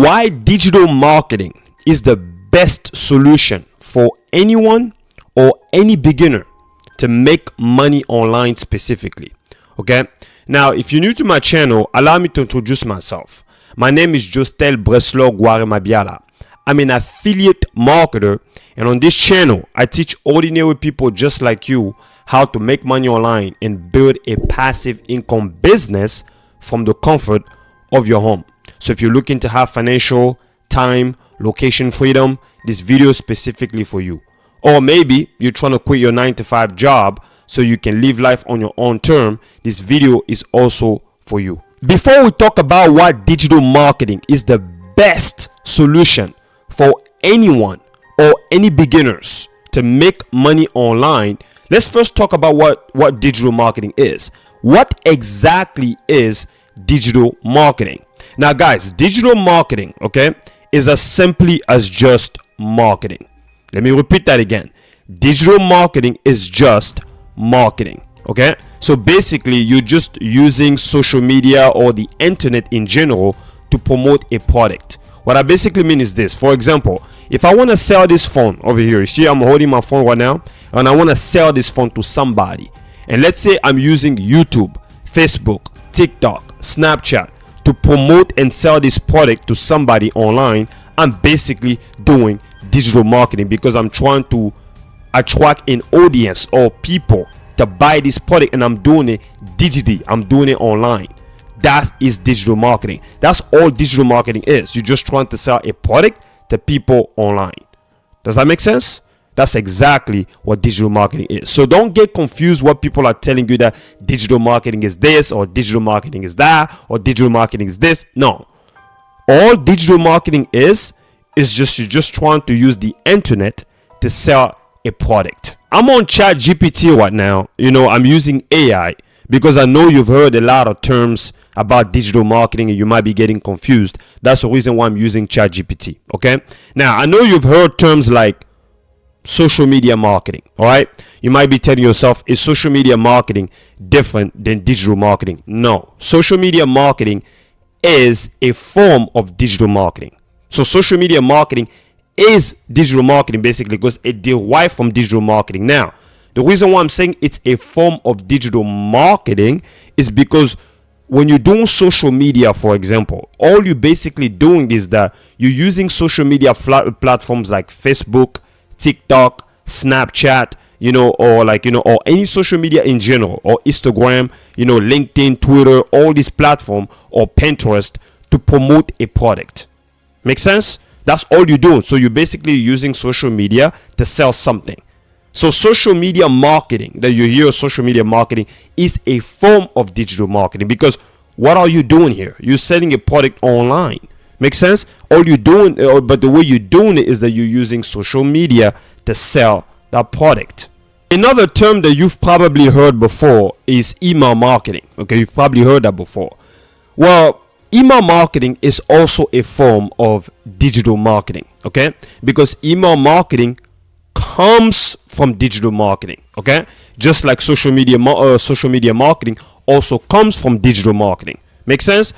Why digital marketing is the best solution for anyone or any beginner to make money online specifically. Okay, now if you're new to my channel, allow me to introduce myself. My name is Jostel Breslau Guaremabiala. I'm an affiliate marketer, and on this channel I teach ordinary people just like you how to make money online and build a passive income business from the comfort of your home. So if you're looking to have financial, time, location freedom, this video is specifically for you. Or maybe you're trying to quit your 9-to-5 job so you can live life on your own term. This video is also for you. Before we talk about why digital marketing is the best solution for anyone or any beginners to make money online, let's first talk about what digital marketing is. What exactly is digital marketing? Now guys, digital marketing, okay, is as simply as just marketing. Let me repeat that again. Digital marketing is just marketing, okay? So basically you're just using social media or the internet in general to promote a product. What I basically mean is this. For example, if I want to sell this phone over here, you see I'm holding my phone right now, and I want to sell this phone to somebody. And let's say I'm using YouTube, Facebook, TikTok, Snapchat to promote and sell this product to somebody online. I'm basically doing digital marketing because I'm trying to attract an audience or people to buy this product, and I'm doing it digitally. I'm doing it online. That is digital marketing. That's all digital marketing is. You're just trying to sell a product to people online. Does that make sense? That's exactly what digital marketing is. So don't get confused what people are telling you that digital marketing is this or digital marketing is that or digital marketing is this. No. All digital marketing is just you're just trying to use the internet to sell a product. I'm on ChatGPT right now. I'm using AI because I know you've heard a lot of terms about digital marketing and you might be getting confused. That's the reason why I'm using ChatGPT. Okay. Now I know you've heard terms like social media marketing. All right. You might be telling yourself, is social media marketing different than digital marketing? No. Social media marketing is a form of digital marketing. So social media marketing is digital marketing basically because it derived from digital marketing. Now, the reason why I'm saying it's a form of digital marketing is because when you're doing social media, for example, all you're basically doing is that you're using social media platforms like Facebook, TikTok, Snapchat, or any social media in general, or Instagram, LinkedIn, Twitter, all these platforms, or Pinterest to promote a product. Make sense? That's all you're doing. So you're basically using social media to sell something. So social media marketing, that you hear social media marketing, is a form of digital marketing because what are you doing here? You're selling a product online. Make sense? All you're doing, but the way you're doing it is that you're using social media to sell that product. Another term that you've probably heard before is email marketing. Okay, you've probably heard that before. Well, email marketing is also a form of digital marketing. Okay, because email marketing comes from digital marketing. Okay, just like social media marketing also comes from digital marketing. Make sense?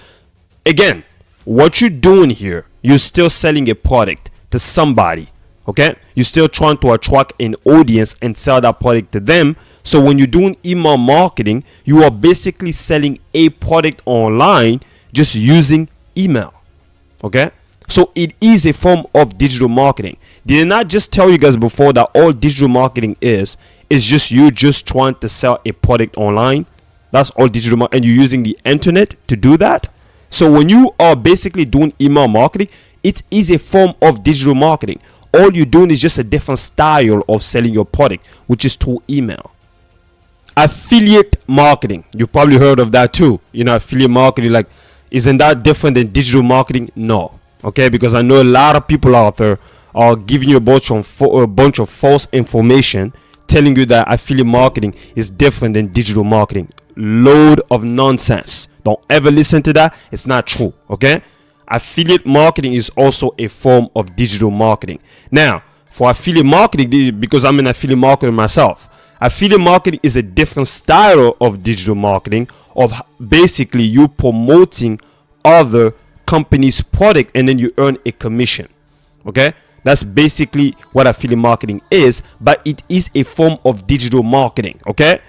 Again, what you're doing here, you're still selling a product to somebody. Okay, you're still trying to attract an audience and sell that product to them. So when you're doing email marketing, you are basically selling a product online just using email. Okay, so it is a form of digital marketing. Did I not just tell you guys before that all digital marketing is just you just trying to sell a product online? That's all digital marketing, and you're using the internet to do that. So when you are basically doing email marketing, it is a form of digital marketing. All you're doing is just a different style of selling your product, which is through email. Affiliate marketing, you've probably heard of that too. Affiliate marketing, like, isn't that different than digital marketing? No. Okay, because I know a lot of people out there are giving you a bunch of false information, telling you that affiliate marketing is different than digital marketing. Load of nonsense. Don't ever listen to that. It's not true. Okay, affiliate marketing is also a form of digital marketing. Now, for affiliate marketing, because I'm an affiliate marketer myself, affiliate marketing is a different style of digital marketing, of basically you promoting other company's product and then you earn a commission. Okay, that's basically what affiliate marketing is, but it is a form of digital marketing. Okay,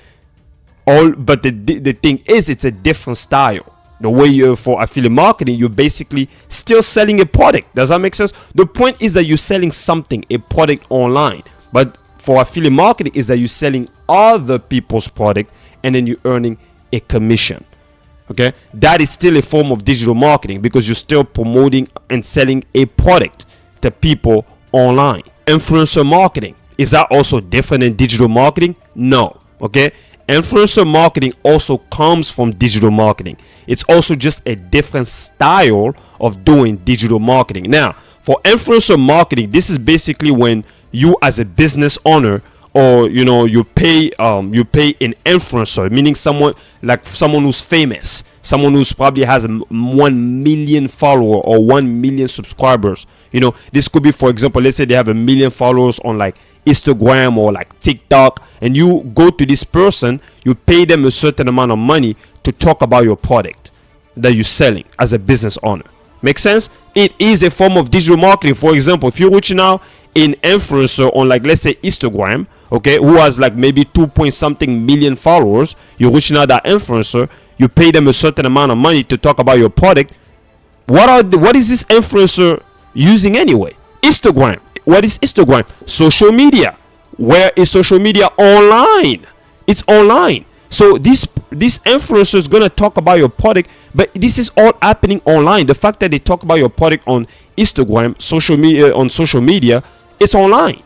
but the thing is, it's a different style. The way you for affiliate marketing, you're basically still selling a product. Does that make sense? The point is that you're selling something, a product online, but for affiliate marketing is that you're selling other people's product and then you're earning a commission. Okay, that is still a form of digital marketing because you're still promoting and selling a product to people online. Influencer marketing, is that also different than digital marketing? No. Okay, influencer marketing also comes from digital marketing. It's also just a different style of doing digital marketing. Now, for influencer marketing, this is basically when you as a business owner, or you pay an influencer, meaning someone who's famous, someone who's probably has 1 million follower or 1 million subscribers. This could be, for example, let's say they have 1 million followers on like Instagram or like TikTok, and you go to this person, you pay them a certain amount of money to talk about your product that you're selling as a business owner. Make sense? It is a form of digital marketing. For example, if you're reaching out an influencer on, like, let's say Instagram, okay, who has like maybe 2 million followers, you're reaching out that influencer, you pay them a certain amount of money to talk about your product. What is this influencer using anyway? Instagram. What is Instagram? Social media. Where is social media? Online. It's online. So this influencer is gonna talk about your product, but this is all happening online. The fact that they talk about your product on Instagram, social media, it's online.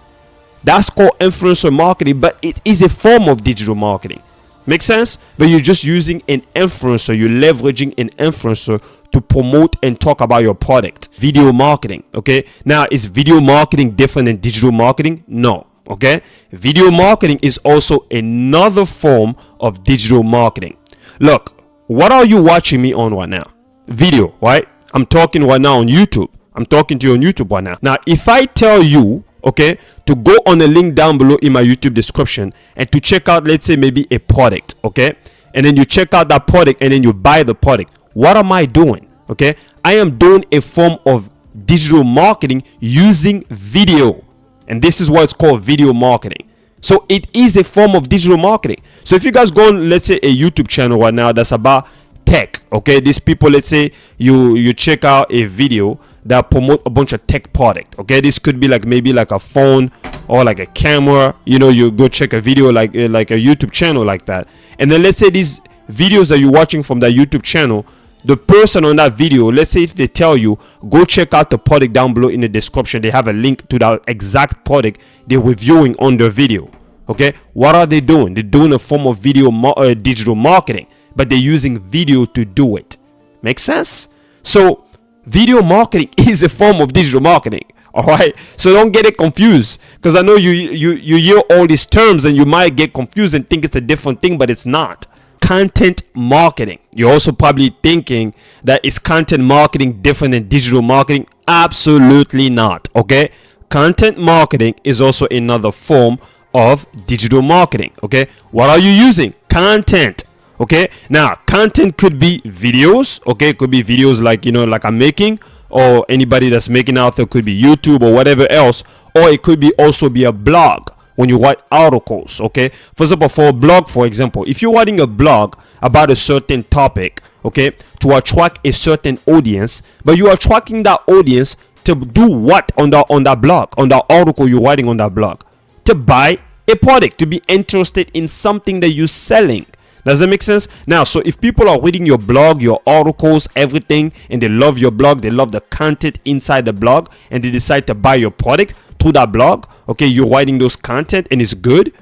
That's called influencer marketing, but it is a form of digital marketing. Make sense? But you're just using an influencer. You're leveraging an influencer to promote and talk about your product. Video marketing. Okay. Now, is video marketing different than digital marketing? No. Okay. Video marketing is also another form of digital marketing. Look, what are you watching me on right now? Video, right? I'm talking right now on YouTube. I'm talking to you on YouTube right now. Now, if I tell you, okay, to go on the link down below in my YouTube description and to check out, let's say, maybe a product, okay, and then you check out that product and then you buy the product, what am I doing? Okay, I am doing a form of digital marketing using video, and this is what it's called, video marketing. So it is a form of digital marketing. So if you guys go on, let's say, a YouTube channel right now that's about tech, okay, these people, let's say you check out a video that promote a bunch of tech product, okay, this could be like maybe like a phone or like a camera, you go check a video like a YouTube channel like that, and then let's say these videos that you're watching from that YouTube channel, the person on that video, let's say if they tell you go check out the product down below in the description, they have a link to that exact product they're reviewing on their video. Okay, what are they doing? They're doing a form of video digital marketing, but they're using video to do it. Make sense? So video marketing is a form of digital marketing. All right, so don't get it confused, because I know you hear all these terms and you might get confused and think it's a different thing, but it's not. Content marketing, you're also probably thinking that is content marketing different than digital marketing? Absolutely not. Okay, content marketing is also another form of digital marketing. Okay, what are you using? Content. Okay, now content could be videos. Okay, it could be videos like I'm making, or anybody that's making out there, could be YouTube or whatever else, or it could be also be a blog when you write articles. Okay, for example, for a blog, for example, if you're writing a blog about a certain topic, okay, to attract a certain audience, but you are attracting that audience to do what on that blog, on that article you're writing on that blog? To buy a product, to be interested in something that you're selling. Does that make sense? Now, so if people are reading your blog, your articles, everything, and they love your blog, they love the content inside the blog, and they decide to buy your product through that blog, okay, you're writing those content and it's good,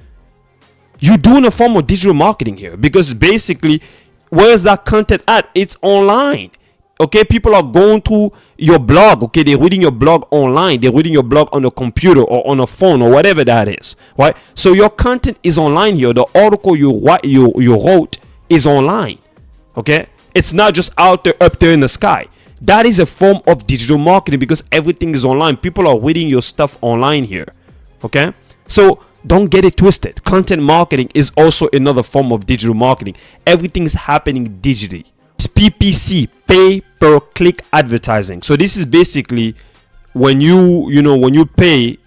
you're doing a form of digital marketing here, because basically, where's that content at? It's online. Okay, people are going through your blog. Okay, they're reading your blog online. They're reading your blog on a computer or on a phone or whatever that is, right? So your content is online here. The article you wrote is online. Okay, it's not just out there, up there in the sky. That is a form of digital marketing, because everything is online. People are reading your stuff online here. Okay, so don't get it twisted. Content marketing is also another form of digital marketing. Everything is happening digitally. It's PPC, pay per click advertising. So this is basically when when you pay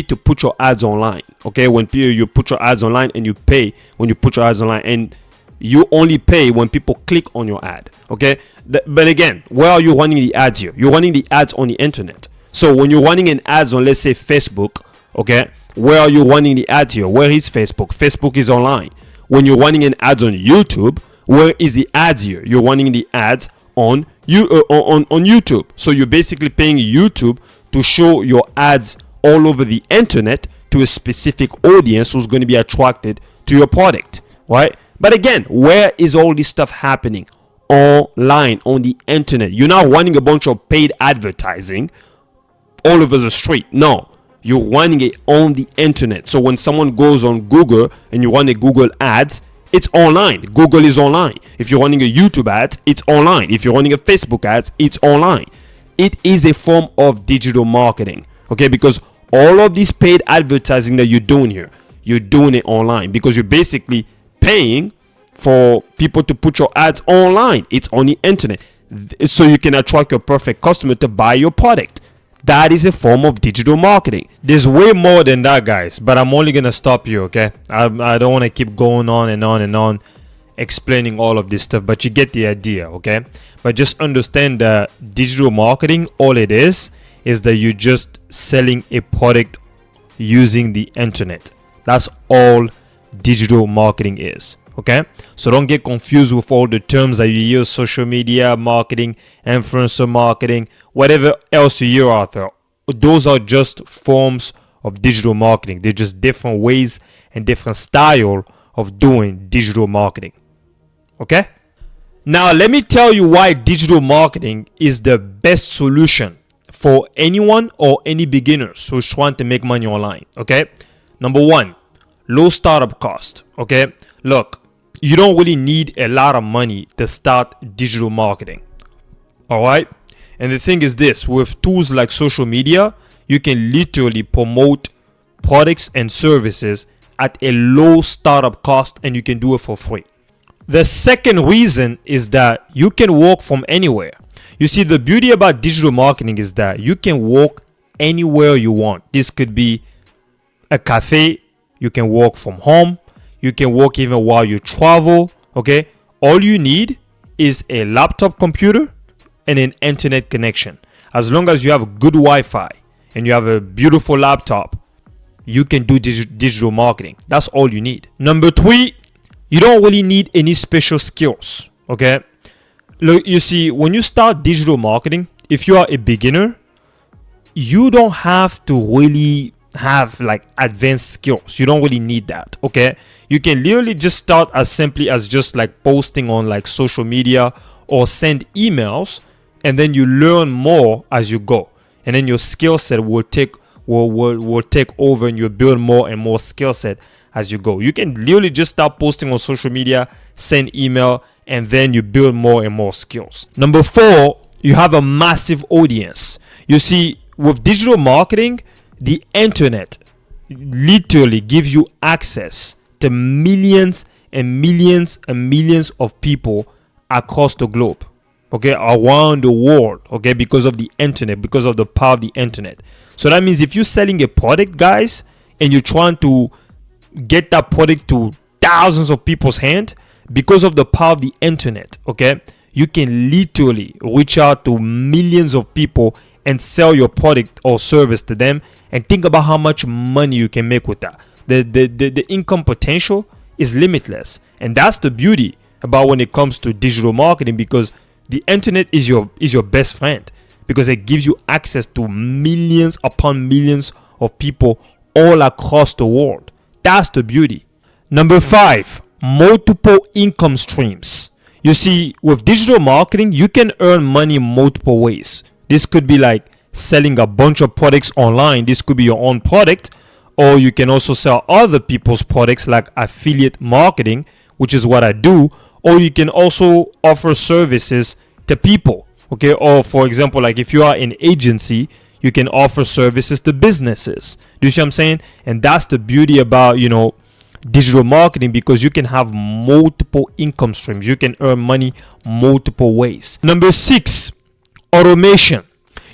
to put your ads online. Okay, when you put your ads online and you pay when you put your ads online, and you only pay when people click on your ad. Okay, but again, where are you running the ads here? You're running the ads on the internet. So when you're running an ads on, let's say, Facebook, okay, where are you running the ads here? Where is Facebook? Facebook is online. When you're running an ads on YouTube, where is the ads here? You're running the ads on YouTube. So you're basically paying YouTube to show your ads all over the internet to a specific audience who's going to be attracted to your product, right? But again, where is all this stuff happening? Online, on the internet. You're not running a bunch of paid advertising all over the street. No, you're running it on the internet. So when someone goes on Google and you run a Google ads, it's online. Google is online. If you're running a YouTube ads, it's online. If you're running a Facebook ads, it's online. It is a form of digital marketing, okay? Because all of this paid advertising that you're doing here, you're doing it online because you're basically paying for people to put your ads online. It's on the internet, so you can attract your perfect customer to buy your product. That is a form of digital marketing. There's way more than that, guys, but I'm only gonna stop here, okay? I don't want to keep going on and on and on explaining all of this stuff, but you get the idea, okay? But just understand that digital marketing, all it is that you're just selling a product using the internet. That's all digital marketing is, okay? So don't get confused with all the terms that you use: social media marketing, influencer marketing, whatever else you hear out there. Those are just forms of digital marketing. They're just different ways and different style of doing digital marketing, okay? Now let me tell you why digital marketing is the best solution for anyone or any beginners who's trying to make money online, okay? Number one, low startup cost, okay? Look, you don't really need a lot of money to start digital marketing, all right? And the thing is this, with tools like social media, you can literally promote products and services at a low startup cost, and you can do it for free. The second reason is that you can work from anywhere. You see, the beauty about digital marketing is that you can work anywhere you want. This could be a cafe. You can work from home. You can work even while you travel, okay? All you need is a laptop computer and an internet connection. As long as you have good Wi-Fi and you have a beautiful laptop, you can do digital marketing. That's all you need. Number three, you don't really need any special skills, okay? Look, you see, when you start digital marketing, if you are a beginner, you don't have to really have like advanced skills. You don't really need that, okay? You can literally just start as simply as just like posting on like social media or send emails, and then you learn more as you go, and then your skill set will take over, and you build more and more skill set as you go. You can literally just start posting on social media, send email, and then you build more and more skills. Number four, you have a massive audience. You see, with digital marketing, the internet literally gives you access to millions and millions and millions of people across the globe, okay, around the world, okay, because of the internet, because of the power of the internet. So that means if you're selling a product, guys, and you're trying to get that product to thousands of people's hand, because of the power of the internet, okay, you can literally reach out to millions of people and sell your product or service to them, and think about how much money you can make with that. The income potential is limitless, and that's the beauty about when it comes to digital marketing, because the internet is your best friend, because it gives you access to millions upon millions of people all across the world. That's the beauty. Number five, multiple income streams. You see, with digital marketing, you can earn money multiple ways. This could be like selling a bunch of products online. This could be your own product, or you can also sell other people's products like affiliate marketing, which is what I do, or you can also offer services to people, okay? Or for example, like if you are an agency, you can offer services to businesses. Do you see what I'm saying? And that's the beauty about, digital marketing because you can have multiple income streams. You can earn money multiple ways. Number 6, automation.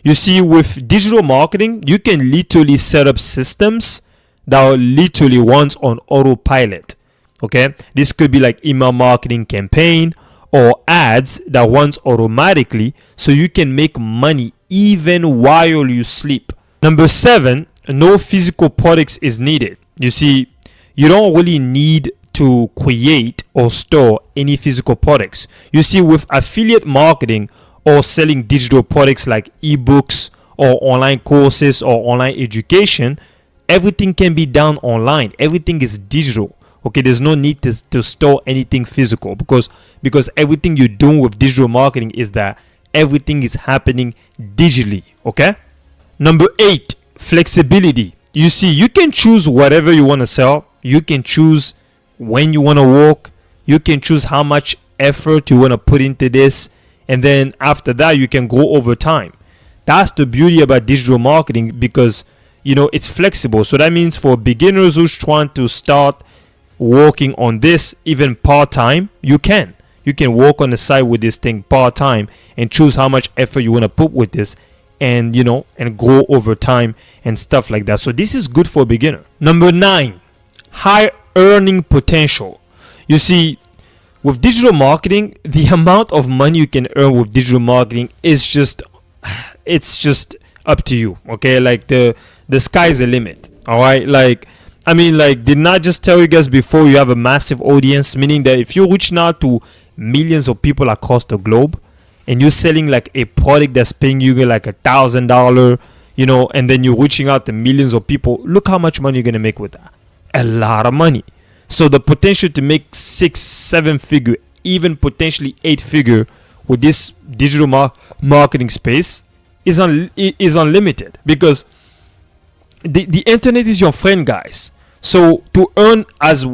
You see, with digital marketing, you can literally set up systems that are literally runs on autopilot. Okay, this could be like email marketing campaign or ads that runs automatically, so you can make money even while you sleep. Number 7, no physical products is needed. You see, you don't really need to create or store any physical products. You see, with affiliate marketing or selling digital products like ebooks or online courses or online education, everything can be done online. Everything is digital. Okay, there's no need to store anything physical because everything you're doing with digital marketing is that everything is happening digitally. Okay. Number 8, flexibility. You see, you can choose whatever you want to sell. You can choose when you want to work. You can choose how much effort you want to put into this. And then after that, you can go over time. That's the beauty about digital marketing because, you know, it's flexible. So that means for beginners who's trying to start working on this even part-time, you can work on the side with this thing part-time and choose how much effort you want to put with this, and you know, and grow over time and stuff like that. So this is good for a beginner. Number 9, high earning potential. You see, with digital marketing, the amount of money you can earn with digital marketing is just up to you. Okay, like the sky's the limit. All right, like I mean, like, didn't I just tell you guys before, you have a massive audience, meaning that if you're reaching out to millions of people across the globe and you're selling like a product that's paying you like $1,000, you know, and then you're reaching out to millions of people, look how much money you're going to make with that. A lot of money. So the potential to make 6-7 figure, even potentially 8 figure with this digital marketing space is unlimited because the internet is your friend, guys. So to earn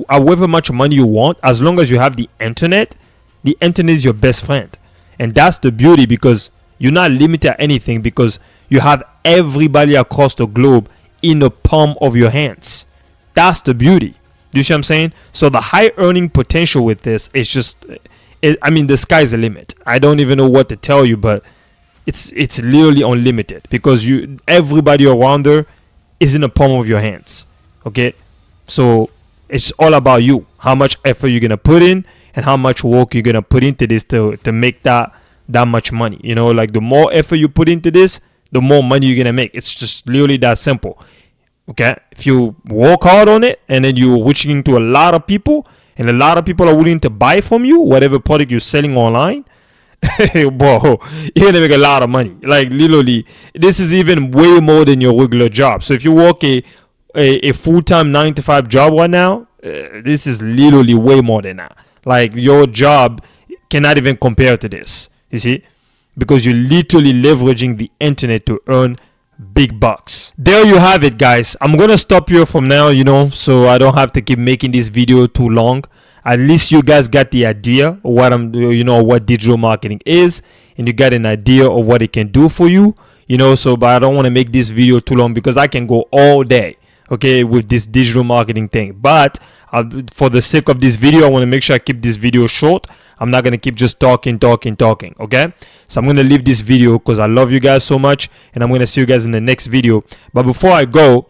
however much money you want, as long as you have the internet is your best friend. And that's the beauty, because you're not limited at anything, because you have everybody across the globe in the palm of your hands. That's the beauty. Do you see what I'm saying? So the high earning potential with this is just, the sky's the limit. I don't even know what to tell you, but it's literally unlimited, because everybody around there is in the palm of your hands. Okay, so it's all about you, how much effort you're gonna put in and how much work you're gonna put into this to make that much money. You know, like the more effort you put into this, the more money you're gonna make. It's just literally that simple. Okay, if you work hard on it and then you're reaching into a lot of people and a lot of people are willing to buy from you whatever product you're selling online, bro, you're gonna make a lot of money. Like, literally, this is even way more than your regular job. So if you work a full-time 9-to-5 job right now, this is literally way more than that. Like, your job cannot even compare to this, you see, because you're literally leveraging the internet to earn big bucks. There you have it, guys. I'm gonna stop here from now, you know, so I don't have to keep making this video too long. At least you guys got the idea of what digital marketing is, and you got an idea of what it can do for you, you know. So, but I don't want to make this video too long because I can go all day, okay, with this digital marketing thing. But for the sake of this video, I want to make sure I keep this video short. I'm not going to keep just talking, okay? So I'm going to leave this video because I love you guys so much, and I'm going to see you guys in the next video. But before I go,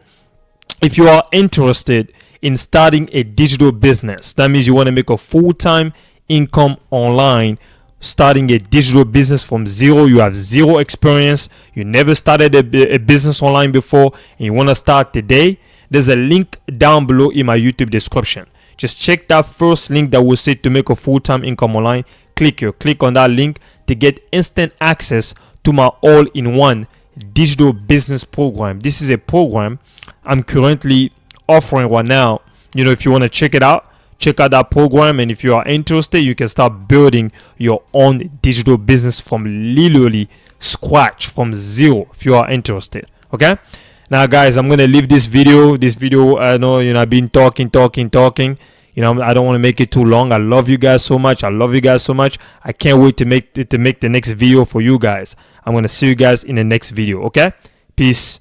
if you are interested in starting a digital business, that means you want to make a full-time income online, starting a digital business from zero, you have zero experience, you never started a business online before, and you want to start today, there's a link down below in my YouTube description. Just check that first link that will say to make a full-time income online. Click on that link to get instant access to my all-in-one digital business program. This is a program I'm currently offering right now. You know, if you want to check it out, check out that program, and if you are interested, you can start building your own digital business from literally scratch, from zero, if you are interested. Okay, now guys, I'm gonna leave this video. I know, you know, I've been talking, you know, I don't want to make it too long. I love you guys so much. I can't wait to make the next video for you guys. I'm gonna see you guys in the next video. Okay, peace.